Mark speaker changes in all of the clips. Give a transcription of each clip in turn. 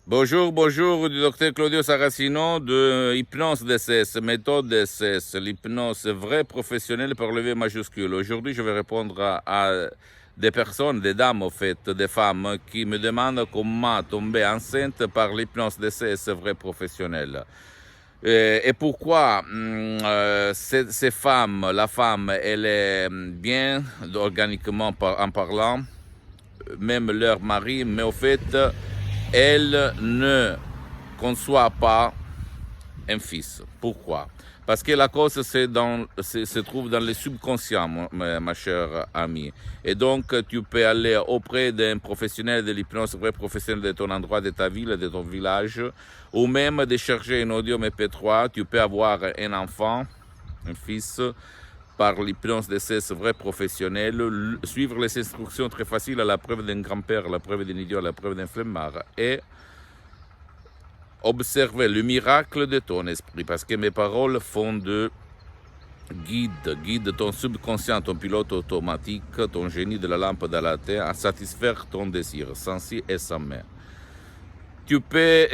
Speaker 1: Bonjour, bonjour, du docteur Claudio Saracino de Hypnose DCS, méthode DCS, l'hypnose vraie professionnelle par le V majuscule. Aujourd'hui, je vais répondre à des personnes, des dames au fait, des femmes qui me demandent comment tomber enceinte par l'hypnose DCS vraie professionnelle. Et pourquoi ces femmes, la femme, elle est bien organiquement en parlant, même leur mari, mais au fait, elle ne conçoit pas un fils. Pourquoi? Parce que la cause se trouve dans le subconscient, ma chère amie. Et donc, tu peux aller auprès d'un professionnel de l'hypnose, vrai professionnel de ton endroit, de ta ville, de ton village, ou même de chercher un audio MP3. Tu peux avoir un enfant, un fils, par l'hypnose de ces vrais professionnels, suivre les instructions très faciles à la preuve d'un grand-père, à la preuve d'un idiot, à la preuve d'un flemmard, et observer le miracle de ton esprit, parce que mes paroles font de guide ton subconscient, ton pilote automatique, ton génie de la lampe dans la terre, à satisfaire ton désir, sans si et sans mais. Tu peux,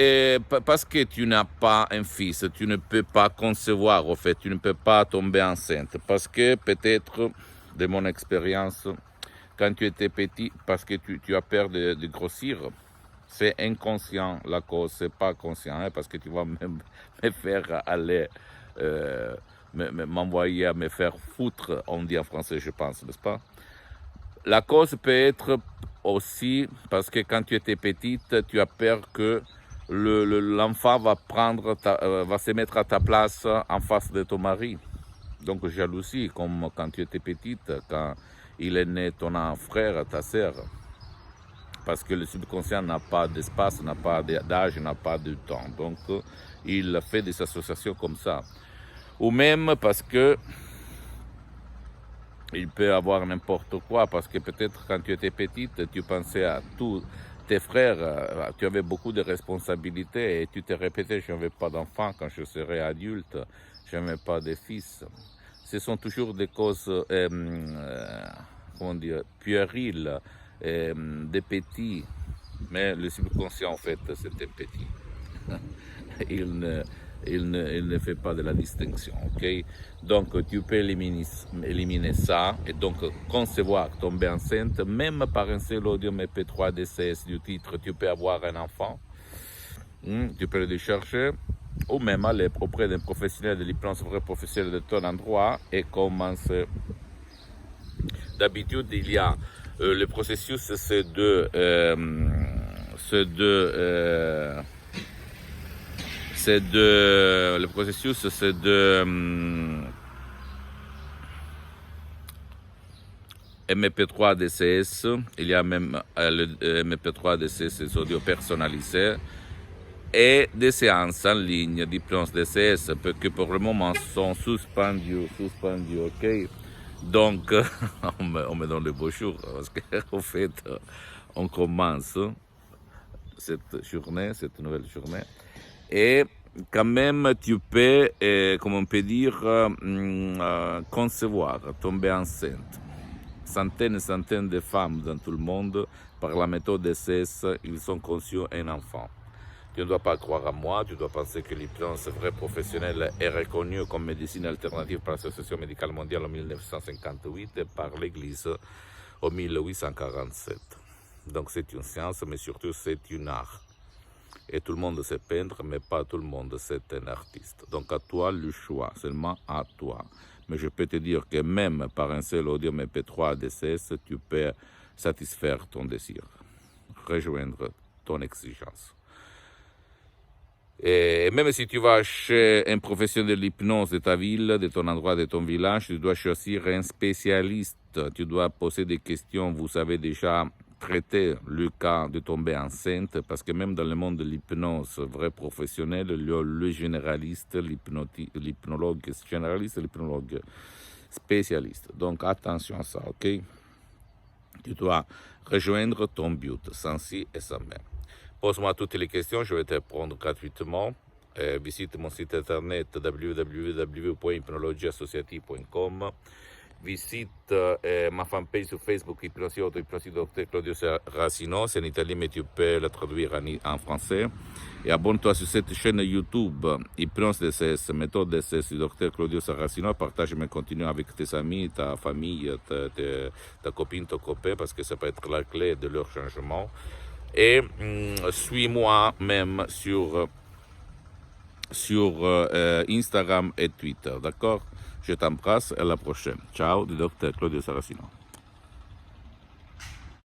Speaker 1: parce que tu n'as pas un fils, tu ne peux pas concevoir, au fait, tu ne peux pas tomber enceinte. Parce que peut-être, de mon expérience, quand tu étais petit, parce que tu as peur de grossir, c'est inconscient la cause, c'est pas conscient, hein, parce que tu vas me faire aller, m'envoyer à me faire foutre, on dit en français, je pense, n'est-ce pas? La cause peut être aussi parce que quand tu étais petite, tu as peur que l'enfant va va se mettre à ta place en face de ton mari. Donc jalousie, comme quand tu étais petite, quand il est né ton frère, ta sœur. Parce que le subconscient n'a pas d'espace, n'a pas d'âge, n'a pas de temps. Donc il fait des associations comme ça. Ou même parce que il peut avoir n'importe quoi, parce que peut-être quand tu étais petite, tu pensais à tous tes frères, tu avais beaucoup de responsabilités et tu te répétais, je ne veux pas d'enfants quand je serai adulte, je ne veux pas de fils. Ce sont toujours des causes, comment dire, puériles, des petits, mais le subconscient en fait c'était petit. il ne, il ne fait pas de la distinction, ok? Donc tu peux éliminer ça et donc concevoir, tomber enceinte, même par un seul audio MP3 DCS du titre, tu peux avoir un enfant, tu peux le décharger, ou même aller auprès d'un professionnel de l'hypnose, vrai professionnel de ton endroit et commencer. D'habitude, il y a le processus, c'est de le processus, c'est de MP3 DCS. Il y a même le MP3 DCS, les audios personnalisés, et des séances en ligne d'hypnose DCS que pour le moment sont suspendues, ok? Donc, on me donne le beau jour, parce qu'en fait, on commence cette journée, cette nouvelle journée. Et quand même, tu peux, comme on peut dire, concevoir, tomber enceinte. Centaines et centaines de femmes dans tout le monde, par la méthode DCS, ils ont conçu un enfant. Tu ne dois pas croire à moi, tu dois penser que l'hypnose vraie professionnelle est reconnue comme médecine alternative par l'Association médicale mondiale en 1958 et par l'Église en 1847. Donc c'est une science, mais surtout c'est un art. Et tout le monde sait peindre, mais pas tout le monde c'est un artiste. Donc à toi le choix, seulement à toi. Mais je peux te dire que même par un seul audio MP3 DCS, tu peux satisfaire ton désir, rejoindre ton exigence. Et même si tu vas chez un professionnel de l'hypnose de ta ville, de ton endroit, de ton village, tu dois choisir un spécialiste. Tu dois poser des questions. Vous savez déjà traiter le cas de tomber enceinte, parce que même dans le monde de l'hypnose vrai professionnel, le généraliste, l'hypnologue généraliste, l'hypnologue spécialiste. Donc attention à ça, ok? Tu dois rejoindre ton but, sans si et sans mais. Pose-moi toutes les questions, je vais te répondre gratuitement. Visite mon site internet www.hypnologieassociative.com visite ma fanpage sur Facebook, Hypnosie Auto, Hypnosie Docteur Claudio Saracino, c'est en italien mais tu peux le traduire en français. Et abonne-toi sur cette chaîne YouTube, Hypnose DSS, méthode DSS du Docteur Claudio Saracino. Partage mes contenus avec tes amis, ta famille, ta copine, ton copain, parce que ça peut être la clé de leur changement. Et suis-moi même sur Instagram et Twitter, d'accord? Je t'embrasse, à la prochaine. Ciao, du Docteur Claudio Saracino.